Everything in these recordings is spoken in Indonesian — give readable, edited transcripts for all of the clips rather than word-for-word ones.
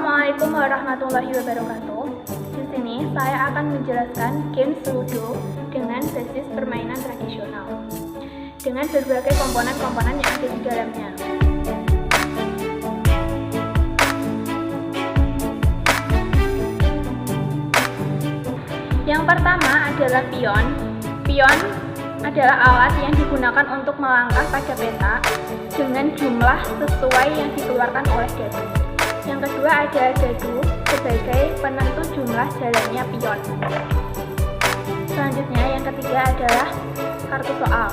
Assalamualaikum warahmatullahi wabarakatuh. Di sini saya akan menjelaskan game Ludo dengan basis permainan tradisional dengan berbagai komponen-komponen yang ada di dalamnya. Yang pertama adalah pion. Pion adalah alat yang digunakan untuk melangkah pada peta dengan jumlah sesuai yang dikeluarkan oleh dadu. Yang kedua ada dadu sebagai penentu jumlah jalannya pion. Selanjutnya yang ketiga adalah kartu soal.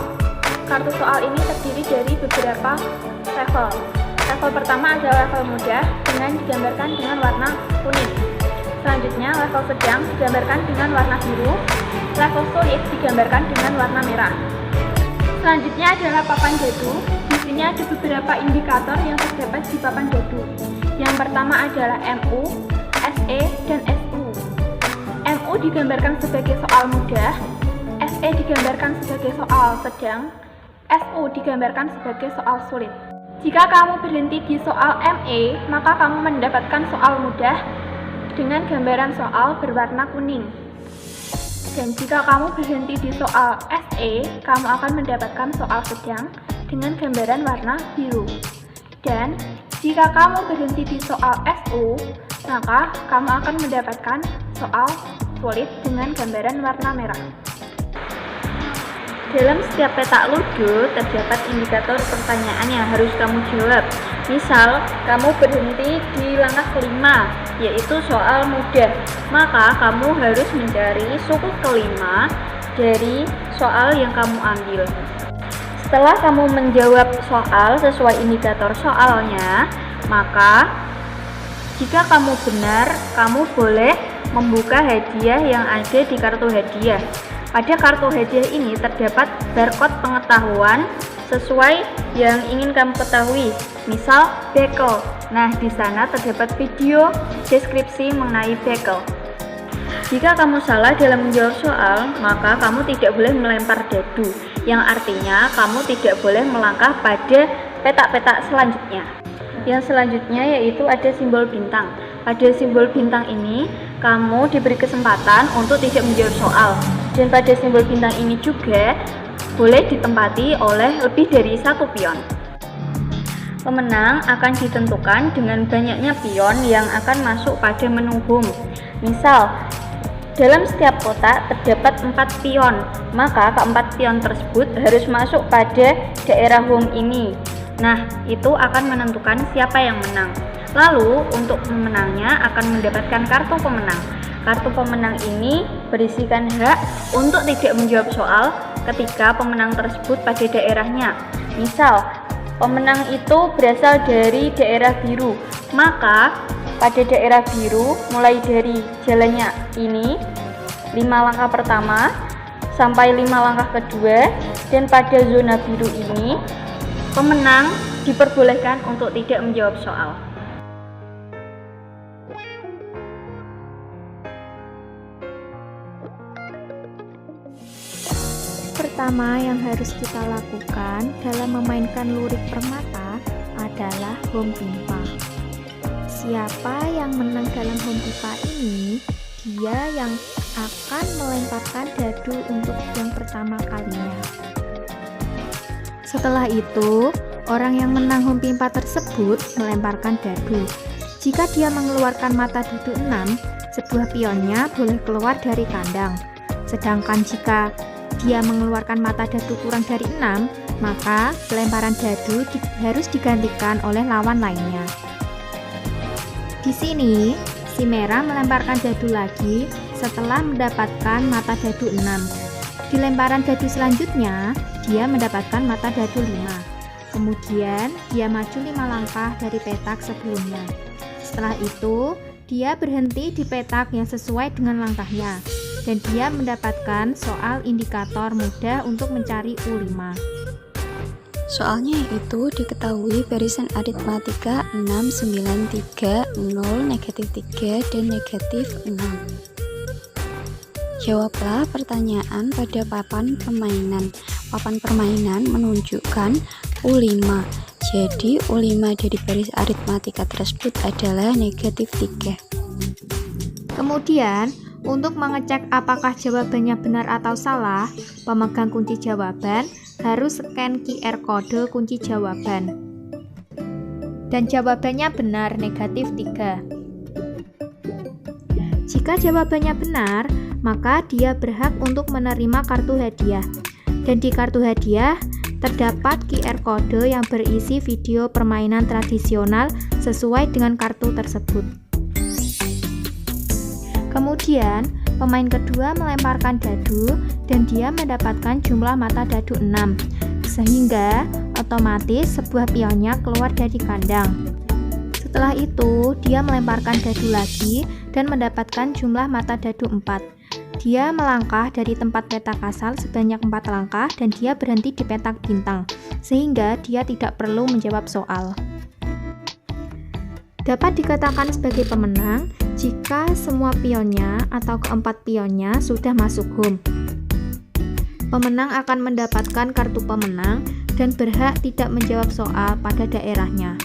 Kartu soal ini terdiri dari beberapa level. Level pertama adalah level mudah dengan digambarkan dengan warna kuning. Selanjutnya level sedang digambarkan dengan warna biru. Level sulit digambarkan dengan warna merah. Selanjutnya adalah papan dadu. Di sini ada beberapa indikator yang terdapat di papan dadu. Yang pertama adalah MU, SE, dan SU. MU digambarkan sebagai soal mudah, SE digambarkan sebagai soal sedang, SU digambarkan sebagai soal sulit. Jika kamu berhenti di soal ME, maka kamu mendapatkan soal mudah dengan gambaran soal berwarna kuning. Dan jika kamu berhenti di soal SE, kamu akan mendapatkan soal sedang dengan gambaran warna biru. Dan jika kamu berhenti di soal SU, maka kamu akan mendapatkan soal sulit dengan gambaran warna merah. Dalam setiap peta Ludo terdapat indikator pertanyaan yang harus kamu jawab. Misal, kamu berhenti di langkah kelima, yaitu soal mudah. Maka kamu harus mencari suku kelima dari soal yang kamu ambil. Setelah kamu menjawab soal sesuai indikator soalnya, maka jika kamu benar, kamu boleh membuka hadiah yang ada di kartu hadiah. Pada kartu hadiah ini terdapat barcode pengetahuan sesuai yang ingin kamu ketahui, misal bekel. Nah, di sana terdapat video deskripsi mengenai bekel. Jika kamu salah dalam menjawab soal, maka kamu tidak boleh melempar dadu, yang artinya kamu tidak boleh melangkah pada petak-petak selanjutnya. Yang selanjutnya yaitu ada simbol bintang. Pada simbol bintang ini, kamu diberi kesempatan untuk tidak menjawab soal. Dan pada simbol bintang ini juga boleh ditempati oleh lebih dari satu pion. Pemenang akan ditentukan dengan banyaknya pion yang akan masuk pada menu home. Misal, dalam setiap kotak terdapat 4 pion, maka keempat pion tersebut harus masuk pada daerah home ini. Nah, itu akan menentukan siapa yang menang. Lalu, untuk pemenangnya akan mendapatkan kartu pemenang. Kartu pemenang ini berisikan hak untuk tidak menjawab soal ketika pemenang tersebut pada daerahnya. Misal, pemenang itu berasal dari daerah biru, maka pada daerah biru mulai dari jalannya ini 5 langkah pertama sampai 5 langkah kedua, dan pada zona biru ini pemenang diperbolehkan untuk tidak menjawab soal. Pertama yang harus kita lakukan dalam memainkan lurik permata adalah home pimpa. Siapa yang menang dalam home pimpa ini, dia yang akan melemparkan dadu untuk yang pertama kalinya. Setelah itu, orang yang menang home pimpa tersebut melemparkan dadu. Jika dia mengeluarkan mata dadu 6, sebuah pionnya boleh keluar dari kandang. Sedangkan jika dia mengeluarkan mata dadu kurang dari 6, maka pelemparan dadu harus digantikan oleh lawan lainnya. Di sini, si merah melemparkan dadu lagi setelah mendapatkan mata dadu 6. Di lemparan dadu selanjutnya, dia mendapatkan mata dadu 5. Kemudian, dia maju 5 langkah dari petak sebelumnya. Setelah itu, dia berhenti di petak yang sesuai dengan langkahnya, dan dia mendapatkan soal indikator mudah untuk mencari U5. Soalnya yaitu diketahui barisan aritmatika 6, 9, 3, 0, negatif 3, dan negatif 6. Jawablah pertanyaan pada papan permainan. Papan permainan menunjukkan U5. Jadi U5 dari baris aritmatika tersebut adalah negatif 3. Kemudian, untuk mengecek apakah jawabannya benar atau salah, pemegang kunci jawaban harus scan QR kode kunci jawaban. Dan jawabannya benar, negatif 3. Jika jawabannya benar, maka dia berhak untuk menerima kartu hadiah. Dan di kartu hadiah terdapat QR kode yang berisi video permainan tradisional sesuai dengan kartu tersebut. Kemudian, pemain kedua melemparkan dadu dan dia mendapatkan jumlah mata dadu 6, sehingga otomatis sebuah pionnya keluar dari kandang. Setelah itu, dia melemparkan dadu lagi dan mendapatkan jumlah mata dadu 4. Dia melangkah dari tempat petak asal sebanyak 4 langkah dan dia berhenti di petak bintang, sehingga dia tidak perlu menjawab soal. Dapat dikatakan sebagai pemenang jika semua pionnya atau keempat pionnya sudah masuk home. Pemenang akan mendapatkan kartu pemenang dan berhak tidak menjawab soal pada daerahnya.